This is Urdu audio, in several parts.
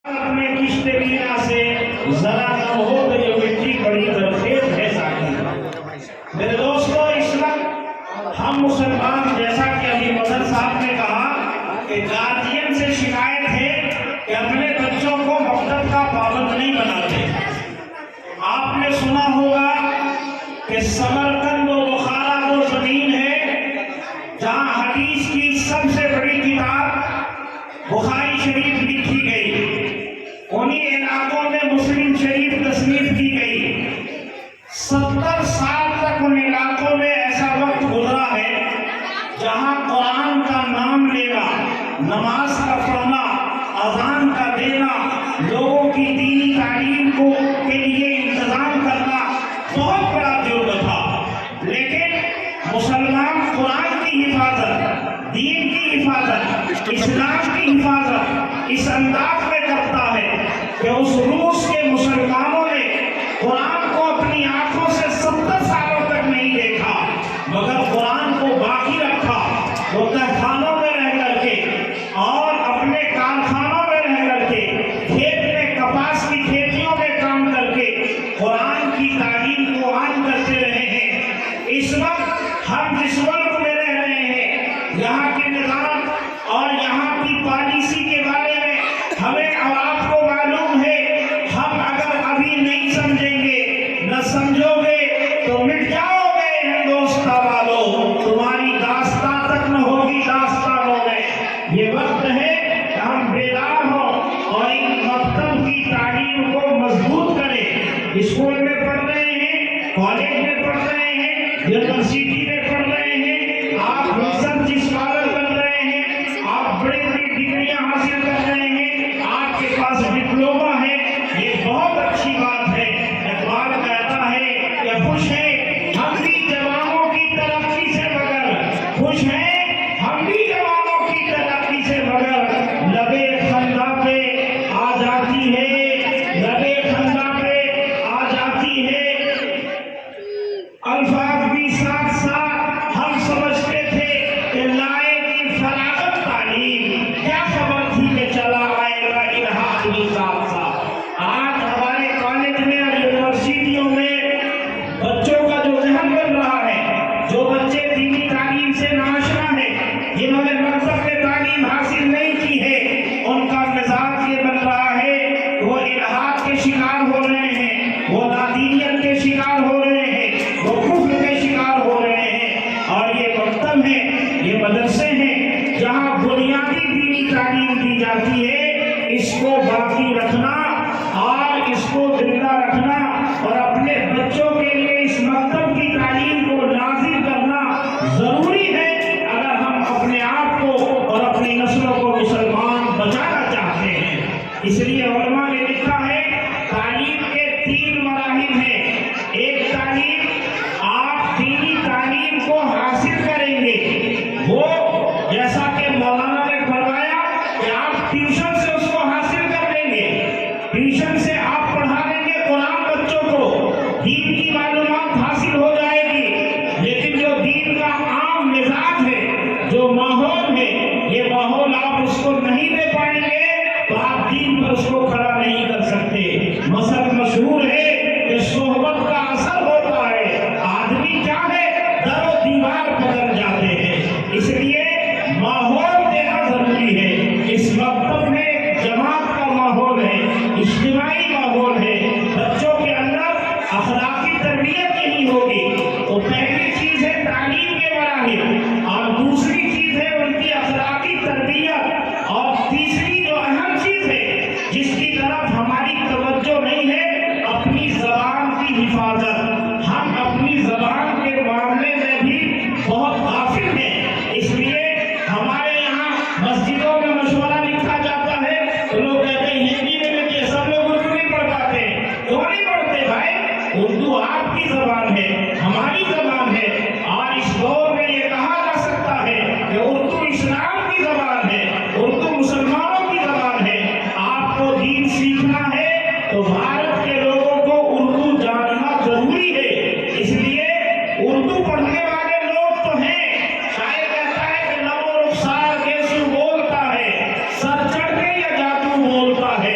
اپنے کشت بینا سے ذرا کم ہو تو یہ مٹی بڑی درخیز ہے ساتھی۔ میرے دوستو، اس وقت ہم مسلمان، جیسا کہ ابھی مدر صاحب نے کہا کہ گارجین سے شکایت ہے کہ اپنے بچوں کو مکتب کا پابند نہیں بناتے۔ آپ نے سنا ہوگا کہ سمرقند و بخارا وہ زمین ہے جہاں حدیث کی سب سے بڑی کتاب بخاری شریف لکھی گئی، انہی علاقوں میں مسلم شریف تصنیف کی گئی۔ 70 سال تک ان علاقوں میں ایسا وقت گزرا ہے جہاں قرآن کا نام لینا، نماز کا پڑھنا، اذان کا دینا، لوگوں کی دینی تعلیم کے لیے انتظام کرنا بہت بڑا جرم تھا۔ لیکن مسلمان قرآن کی حفاظت، دین کی حفاظت، اسلام کی حفاظت اس انداز میں کرتا ہے کہ اس روس کے مسلمانوں نے قرآن کو اپنی آنکھوں سے 70 سالوں تک نہیں دیکھا، مگر قرآن کو باقی رکھا۔ وہ تہخانوں میں رہ کر کے اور اپنے کارخانوں میں رہ کر کے، کھیت میں کپاس کی کھیتیوں میں کام کر کے قرآن کی تعلیم کو عام کرتے رہے ہیں۔ اس وقت ہم جس ملک میں رہ رہے ہیں، یہاں کے نظام اور یہاں کی پالیسی کے بارے میں ہمیں اور آپ کو معلوم ہے۔ ہم اگر ابھی نہیں سمجھیں گے، نہ سمجھو گے تو مٹ جاؤ گے ہندوستان والوں، تمہاری داستان تک نہ ہوگی داستانوں میں۔ یہ وقت ہے کہ ہم بیدار ہوں اور ان مکتب کی تعلیم کو مضبوط کریں۔ اسکول میں پڑھ رہے ہیں، کالج میں پڑھ رہے ہیں، یونیورسٹی میں پڑھ رہے ہیں، آپ ریسرچ اسکالر بن رہے ہیں، آپ بڑی بڑی ڈگریاں حاصل کر رہے ہیں، آپ کے پاس ڈپلوما ہے، یہ بہت اچھی بات ہے۔ اقبال کہتا ہے کہ خوش ہے ہم بھی جوانوں کی ترقی سے مگر، خوش ہیں ہم بھی جوانوں کی ترقی سے مگر، لبے خندہ پہ آ جاتی ہے، لبے خندہ پہ آ جاتی ہے۔ الفاظ بھی ساتھ ساتھ ہم سمجھتے تھے کہ لائے گی فراغت تعلیم، کیا خبر تھی کہ چلا آئے گا الہاد بھی ساتھ ساتھ۔ آج ہمارے کالج میں اور یونیورسٹیوں میں بچوں کا جو ذہن بن رہا ہے، جو بچے دینی تعلیم سے ناشنا ہیں، جنہوں نے مکتب میں تعلیم حاصل نہیں کی ہے، ان کا مزاج یہ بن رہا ہے کہ وہ الہاد کے شکار ہو رہے ہیں، وہ نادینیت کے شکار ہو رہے ہیں، وہ کفر کے شکار ہو رہے ہیں۔ اور یہ مکتب ہے، یہ مدرسے ہیں جہاں بنیادی دینی تعلیم دی جاتی ہے، اس کو باقی رکھنا اور اس کو زندہ رکھنا اور اپنے بچوں کے لیے اس مکتب کی تعلیم کو نافذ کرنا ضروری ہے اگر ہم اپنے آپ کو اور اپنی نسلوں کو مسلمان بچانا چاہتے ہیں۔ اس لیے علماء نے لکھا ہے تعلیم کے 3 مراحل ہیں۔ ایک تعلیم، آپ دینی تعلیم کو حاصل کریں گے، وہ جیسا کہ مولانا نے فرمایا کہ آپ ٹیوشن سے اس کو حاصل کر لیں گے، ٹیوشن سے آپ پڑھا لیں گے قرآن بچوں کو، دین کی معلومات حاصل ہو جائے گی۔ لیکن جو دین کا عام مزاج ہے، جو ماحول ہے، یہ ماحول آپ اس کو نہیں دے پائیں گے تو آپ دین پر اس کو کھڑا نہیں کر سکتے۔ مثل مشہور ہے کہ صحبت کا اثر ہوتا ہے، آدمی کیا ہے در و دیوار بدل جاتے ہیں۔ اس لیے ماحول دینا ضروری ہے۔ اس مکتب میں جماعت کا ماحول ہے، اجتماعی ماحول ہے، بچوں کے اندر اخلاقی تربیت یہی ہوگی۔ تو پہلی چیز ہے تعلیم کے مراحل، اور دوسری چیز ہے ان کی اخلاقی تربیت، اور تیسری جو اہم چیز ہے جس کی طرف ہماری توجہ نہیں ہے، اپنی زبان کی حفاظت۔ ہم اپنی زبان کے معاملے میں بھی بہت غافل ہیں۔ اس لیے ہمارے یہاں مسجدوں میں مشورہ لکھا جاتا ہے تو لوگ کہتے ہیں ہندی میں لکھیے، سب لوگ اردو نہیں پڑھ پاتے ہیں۔ کیوں نہیں پڑھتے بھائی؟ اردو آپ کی زبان ہے، ہماری زبان ہے، اور اس دور میں یہ کہا جا سکتا ہے کہ اردو اسلام کی زبان ہے، اردو مسلمانوں کی زبان ہے۔ آپ کو دین سیکھنا ہے تو بھارت کے لوگوں کو اردو جاننا ضروری ہے۔ اس لیے اردو پڑھنے والے لوگ تو ہیں، شاعر کہتا ہے کہ لب و رخسار کیسے بولتا ہے، سر چڑھ کے یا جادو بولتا ہے۔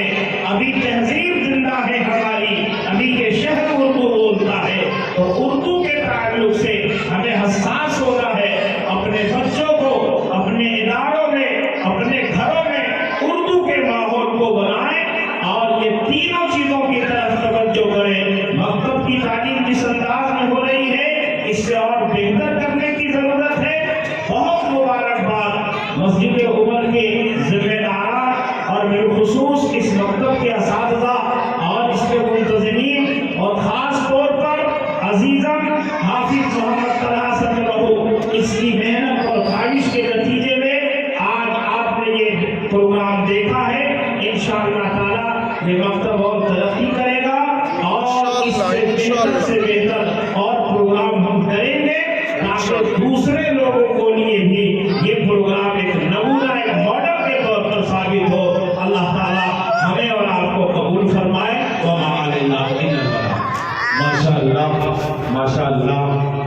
اس مکتب کے اساتذہ اور اس کے منتظمین اور خاص طور پر عزیزم حافظ محمد طلحہ صدرہ اس کی محنت اور خواہش کے نتیجے میں آج آپ نے یہ پروگرام دیکھا ہے. انشاءاللہ تعالی یہ مکتب اور ترقی کرے گا اور اس سے بہتر سے بہتر اور پروگرام ہم کریں گے تاکہ دوسرے لوگوں کو لیے بھی یہ پروگرام ایک نمونہ ایک ماڈل کے طور پر ثابت ہو. اللہ تعالی ہمیں اور آپ کو قبول فرمائے. وما علینا الا البلاغ. ماشاءاللہ ماشاءاللہ.